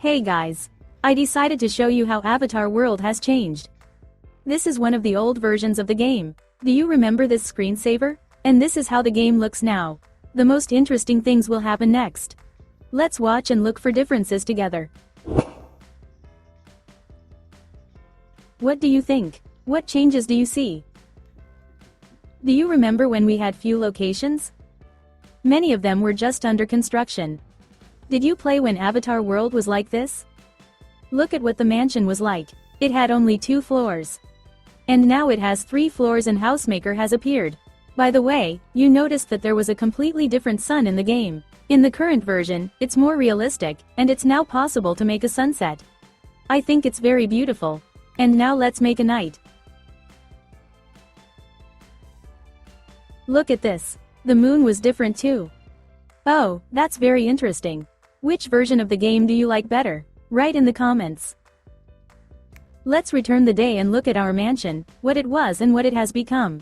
Hey guys! I decided to show you how Avatar World has changed. This is one of the old versions of the game. Do you remember this screensaver? And this is how the game looks now. The most interesting things will happen next. Let's watch and look for differences together. What do you think? What changes do you see? Do you remember when we had few locations? Many of them were just under construction. Did you play when Avatar World was like this? Look at what the mansion was like. It had only 2 floors. And now it has 3 floors and Housemaker has appeared. By the way, you noticed that there was a completely different sun in the game. In the current version, it's more realistic, and it's now possible to make a sunset. I think it's very beautiful. And now let's make a night. Look at this. The moon was different too. Oh, that's very interesting. Which version of the game do you like better? Write in the comments. Let's return the day and look at our mansion, what it was and what it has become.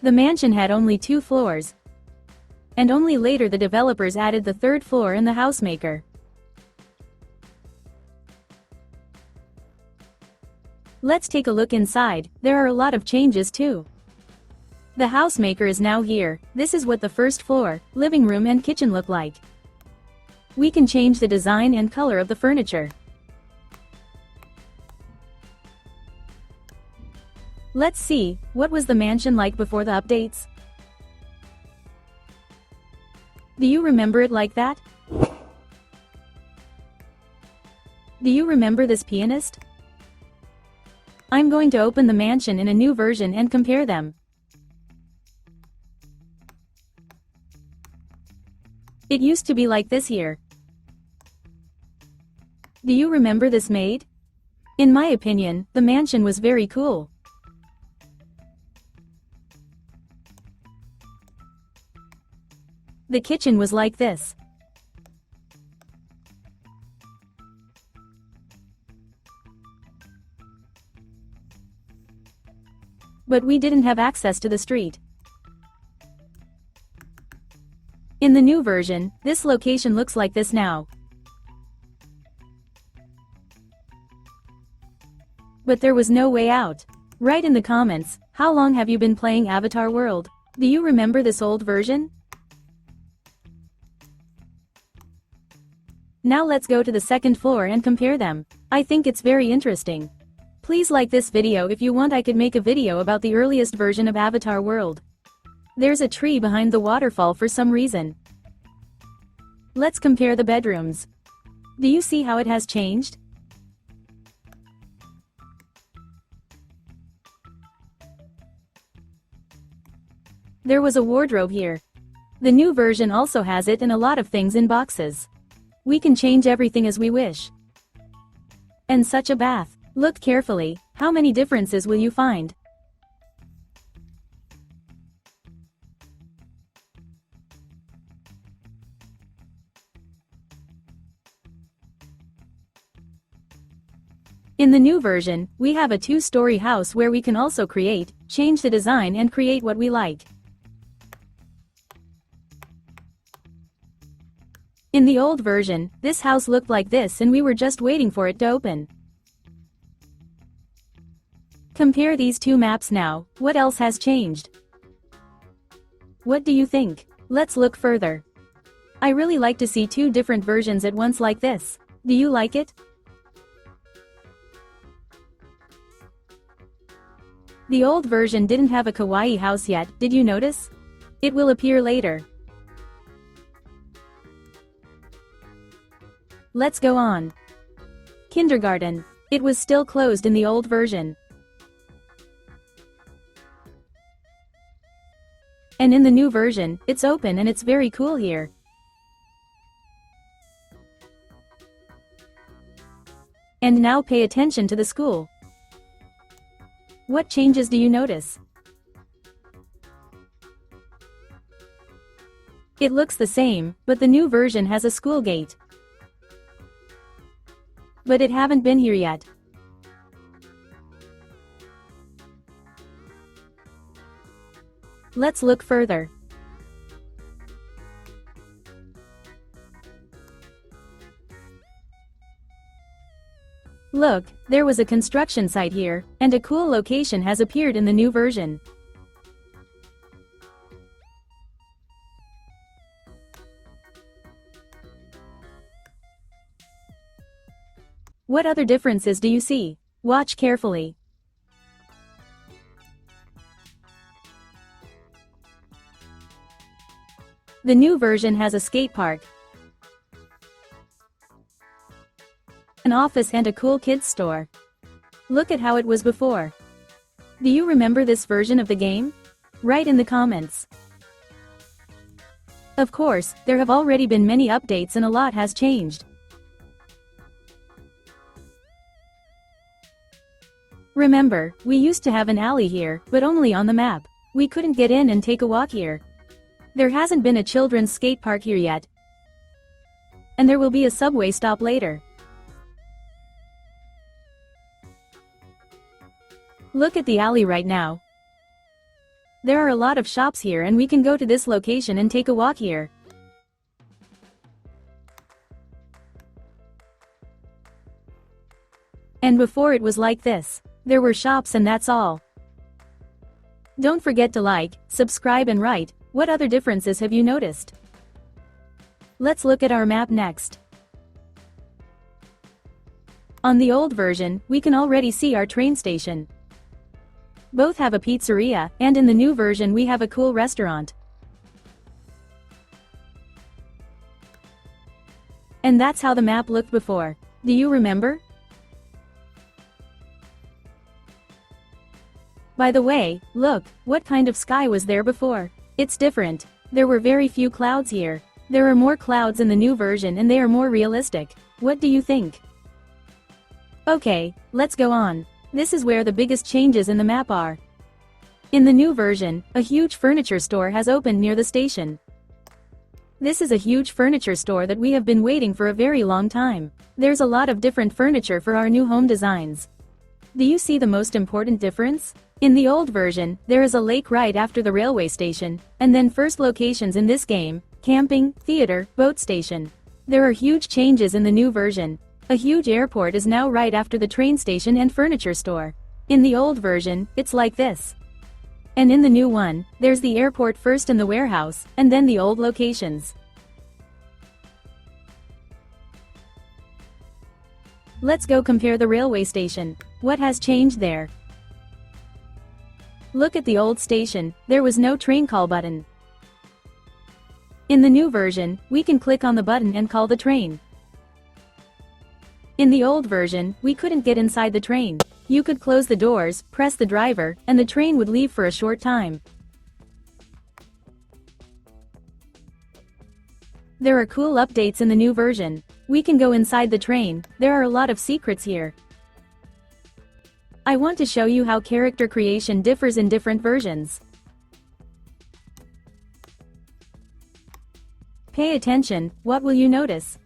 The mansion had only 2 floors. And only later the developers added the 3rd floor and the housemaker. Let's take a look inside. There are a lot of changes too. The housemaker is now here. This is what the 1st floor, living room and kitchen look like. We can change the design and color of the furniture. Let's see, what was the mansion like before the updates? Do you remember it like that? Do you remember this pianist? I'm going to open the mansion in a new version and compare them. It used to be like this here. Do you remember this maid? In my opinion, the mansion was very cool. The kitchen was like this. But we didn't have access to the street. In the new version, this location looks like this now. But there was no way out. Write in the comments, how long have you been playing Avatar World? Do you remember this old version? Now let's go to the 2nd floor and compare them. I think it's very interesting. Please like this video if you want. I could make a video about the earliest version of Avatar World. There's a tree behind the waterfall for some reason. Let's compare the bedrooms. Do you see how it has changed? There was a wardrobe here. The new version also has it and a lot of things in boxes. We can change everything as we wish. And such a bath. Look carefully, how many differences will you find? In the new version, we have a 2-story house where we can also create, change the design and create what we like. In the old version, this house looked like this and we were just waiting for it to open. Compare these 2 maps now. What else has changed? What do you think? Let's look further. I really like to see 2 different versions at once like this. Do you like it? The old version didn't have a kawaii house yet, did you notice? It will appear later. Let's go on. Kindergarten. It was still closed in the old version. And in the new version, it's open and it's very cool here. And now pay attention to the school. What changes do you notice? It looks the same, but the new version has a school gate. But it haven't been here yet. Let's look further. Look, there was a construction site here, and a cool location has appeared in the new version. What other differences do you see? Watch carefully. The new version has a skate park, an office and a cool kids store. Look at how it was before. Do you remember this version of the game? Write in the comments. Of course, there have already been many updates and a lot has changed. Remember, we used to have an alley here, but only on the map. We couldn't get in and take a walk here. There hasn't been a children's skate park here yet. And there will be a subway stop later. Look at the alley right now. There are a lot of shops here and we can go to this location and take a walk here. And before it was like this. There were shops and that's all. Don't forget to like, subscribe and write, what other differences have you noticed? Let's look at our map next. On the old version, we can already see our train station. Both have a pizzeria, and in the new version we have a cool restaurant. And that's how the map looked before. Do you remember? By the way, look, what kind of sky was there before? It's different. There were very few clouds here. There are more clouds in the new version and they are more realistic. What do you think? Okay, let's go on. This is where the biggest changes in the map are. In the new version, a huge furniture store has opened near the station. This is a huge furniture store that we have been waiting for a very long time. There's a lot of different furniture for our new home designs. Do you see the most important difference? In the old version, there is a lake right after the railway station, and then first locations in this game, camping, theater, boat station. There are huge changes in the new version. A huge airport is now right after the train station and furniture store. In the old version, it's like this. And in the new one, there's the airport first and the warehouse, and then the old locations. Let's go compare the railway station. What has changed there? Look at the old station, there was no train call button. In the new version, we can click on the button and call the train. In the old version, we couldn't get inside the train. You could close the doors, press the driver, and the train would leave for a short time. There are cool updates in the new version. We can go inside the train, there are a lot of secrets here. I want to show you how character creation differs in different versions. Pay attention, what will you notice?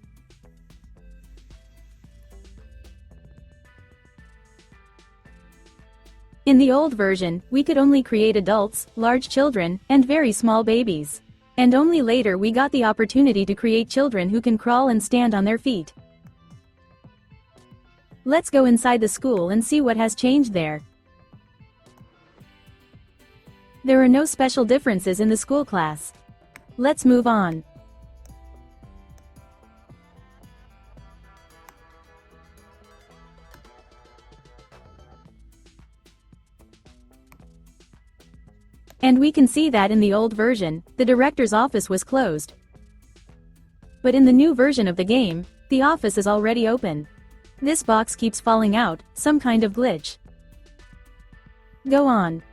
In the old version, we could only create adults, large children, and very small babies. And only later we got the opportunity to create children who can crawl and stand on their feet. Let's go inside the school and see what has changed there. There are no special differences in the school class. Let's move on. And we can see that in the old version, the director's office was closed. But in the new version of the game, the office is already open. This box keeps falling out, some kind of glitch. Go on.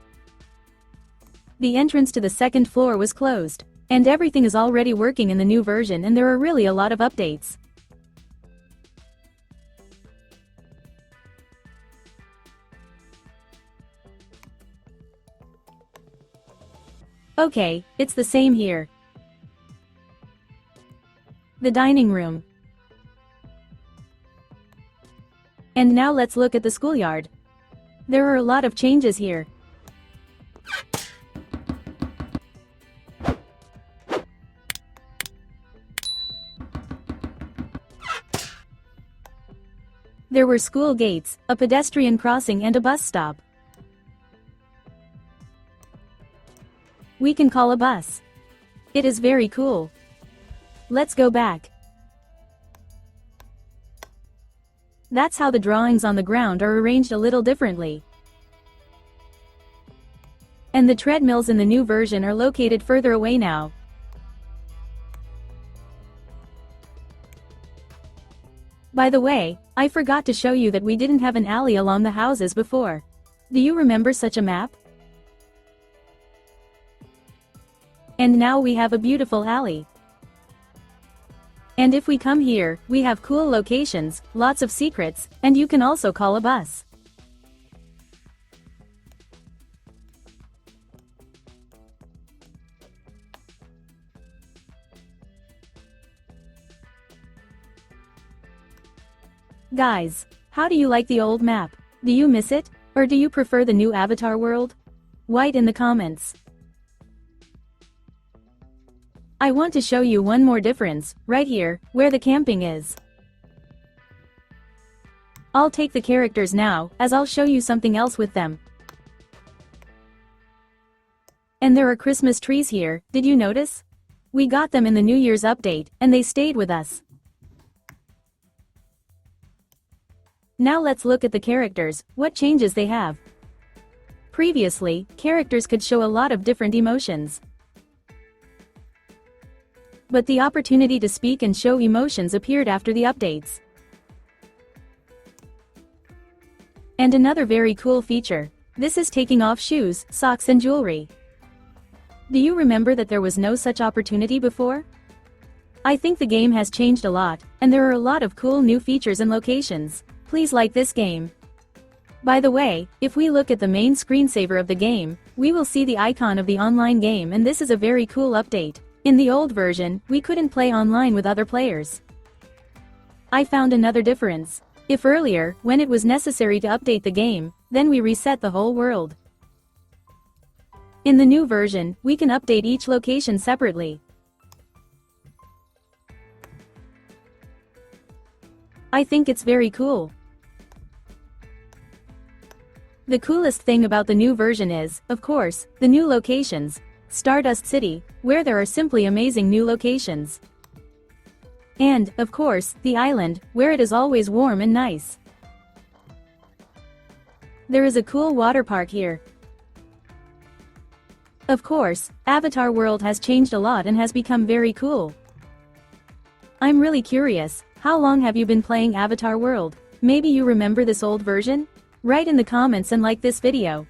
The entrance to the second floor was closed. And everything is already working in the new version and there are really a lot of updates. Okay, it's the same here. The dining room. And now let's look at the schoolyard. There are a lot of changes here. There were school gates, a pedestrian crossing and a bus stop. We can call a bus. It is very cool. Let's go back. That's how the drawings on the ground are arranged a little differently. And the treadmills in the new version are located further away now. By the way, I forgot to show you that we didn't have an alley along the houses before. Do you remember such a map? And now we have a beautiful alley. And if we come here, we have cool locations, lots of secrets, and you can also call a bus. Guys, how do you like the old map? Do you miss it? Or do you prefer the new Avatar world? Write in the comments. I want to show you one more difference, right here, where the camping is. I'll take the characters now, as I'll show you something else with them. And there are Christmas trees here, did you notice? We got them in the New Year's update, and they stayed with us. Now let's look at the characters, what changes they have. Previously, characters could show a lot of different emotions. But the opportunity to speak and show emotions appeared after the updates. And another very cool feature. This is taking off shoes, socks and jewelry. Do you remember that there was no such opportunity before? I think the game has changed a lot, and there are a lot of cool new features and locations. Please like this game. By the way, if we look at the main screensaver of the game, we will see the icon of the online game, and this is a very cool update. In the old version, we couldn't play online with other players. I found another difference. If earlier, when it was necessary to update the game, then we reset the whole world. In the new version, we can update each location separately. I think it's very cool. The coolest thing about the new version is, of course, the new locations. Stardust City, where there are simply amazing new locations. And, of course, the island, where it is always warm and nice. There is a cool water park here. Of course, Avatar World has changed a lot and has become very cool. I'm really curious, how long have you been playing Avatar World? Maybe you remember this old version? Write in the comments and like this video.